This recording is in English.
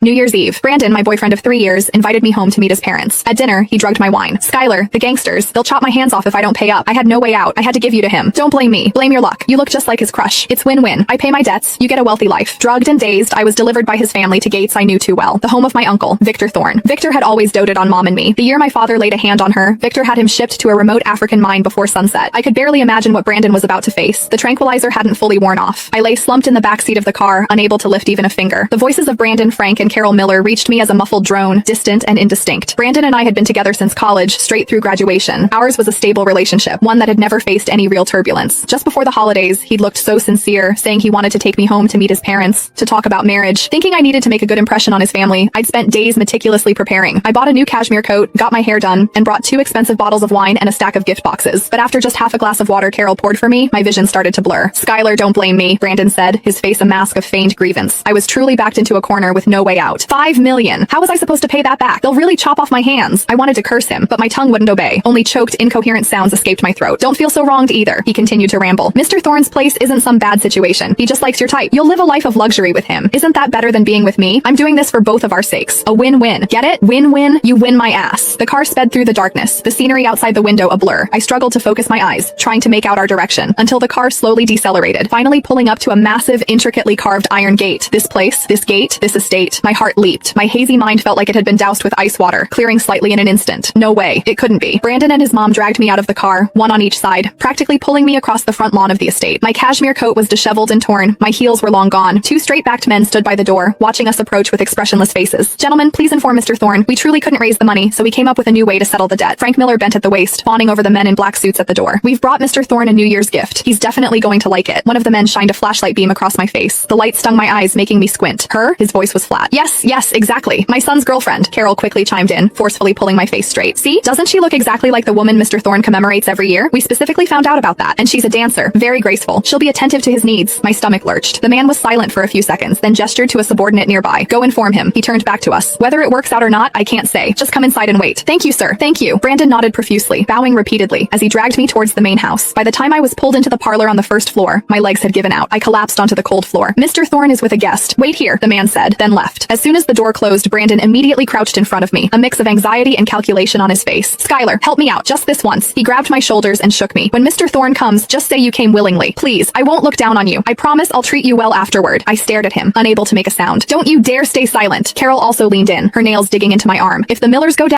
New Year's Eve. Brandon, my boyfriend of 3 years, invited me home to meet his parents. At dinner, he drugged my wine. Skylar, the gangsters, they'll chop my hands off if I don't pay up. I had no way out. I had to give you to him. Don't blame me. Blame your luck. You look just like his crush. It's win-win. I pay my debts. You get a wealthy life. Drugged and dazed, I was delivered by his family to gates I knew too well. The home of my uncle, Victor Thorne. Victor had always doted on Mom and me. The year my father laid a hand on her, Victor had him shipped to a remote African mine before sunset. I could barely imagine what Brandon was about to face. The tranquilizer hadn't fully worn off. I lay slumped in the backseat of the car, unable to lift even a finger. The voices of Brandon, Frank, and Carol Miller reached me as a muffled drone, distant and indistinct. Brandon and I had been together since college, straight through graduation. Ours was a stable relationship, one that had never faced any real turbulence. Just before the holidays, he'd looked so sincere, saying he wanted to take me home to meet his parents, to talk about marriage. Thinking I needed to make a good impression on his family, I'd spent days meticulously preparing. I bought a new cashmere coat, got my hair done, and brought 2 expensive bottles of wine and a stack of gift boxes. But after just half a glass of water Carol poured for me, my vision started to blur. Skylar, don't blame me, Brandon said, his face a mask of feigned grievance. I was truly backed into a corner with no way out. $5 million. How was I supposed to pay that back? They'll really chop off my hands. I wanted to curse him, but my tongue wouldn't obey. Only choked, incoherent sounds escaped my throat. Don't feel so wronged either, he continued to ramble. Mr. Thorne's place isn't some bad situation. He just likes your type. You'll live a life of luxury with him. Isn't that better than being with me? I'm doing this for both of our sakes. A win-win. Get it? Win-win. You win my ass. The car sped through the darkness, the scenery outside the window a blur. I struggled to focus my eyes, trying to make out our direction, until the car slowly decelerated, finally pulling up to a massive, intricately carved iron gate. This place, this gate, this estate. My heart leaped. My hazy mind felt like it had been doused with ice water, clearing slightly in an instant. No way. It couldn't be. Brandon and his mom dragged me out of the car, one on each side, practically pulling me across the front lawn of the estate. My cashmere coat was disheveled and torn. My heels were long gone. 2 straight-backed men stood by the door, watching us approach with expressionless faces. Gentlemen, please inform Mr. Thorne. We truly couldn't raise the money, so we came up with a new way to settle the debt. Frank Miller bent at the waist, fawning over the men in black suits at the door. We've brought Mr. Thorne a New Year's gift. He's definitely going to like it. One of the men shined a flashlight beam across my face. The light stung my eyes, making me squint. Her? His voice was flat. Yes, exactly. My son's girlfriend. Carol quickly chimed in, forcefully pulling my face straight. See? Doesn't she look exactly like the woman Mr. Thorne commemorates every year? We specifically found out about that. And she's a dancer. Very graceful. She'll be attentive to his needs. My stomach lurched. The man was silent for a few seconds, then gestured to a subordinate nearby. Go inform him. He turned back to us. Whether it works out or not, I can't say. Just come inside and wait. Thank you, sir. Thank you. Brandon nodded profusely, bowing repeatedly, as he dragged me towards the main house. By the time I was pulled into the parlor on the first floor, my legs had given out. I collapsed onto the cold floor. Mr. Thorne is with a guest. Wait here, the man said, then left. As soon as the door closed, Brandon immediately crouched in front of me, a mix of anxiety and calculation on his face. Skylar, help me out, just this once. He grabbed my shoulders and shook me. When Mr. Thorne comes, just say you came willingly. Please, I won't look down on you. I promise I'll treat you well afterward. I stared at him, unable to make a sound. Don't you dare stay silent. Carol also leaned in, her nails digging into my arm. If the Millers go down,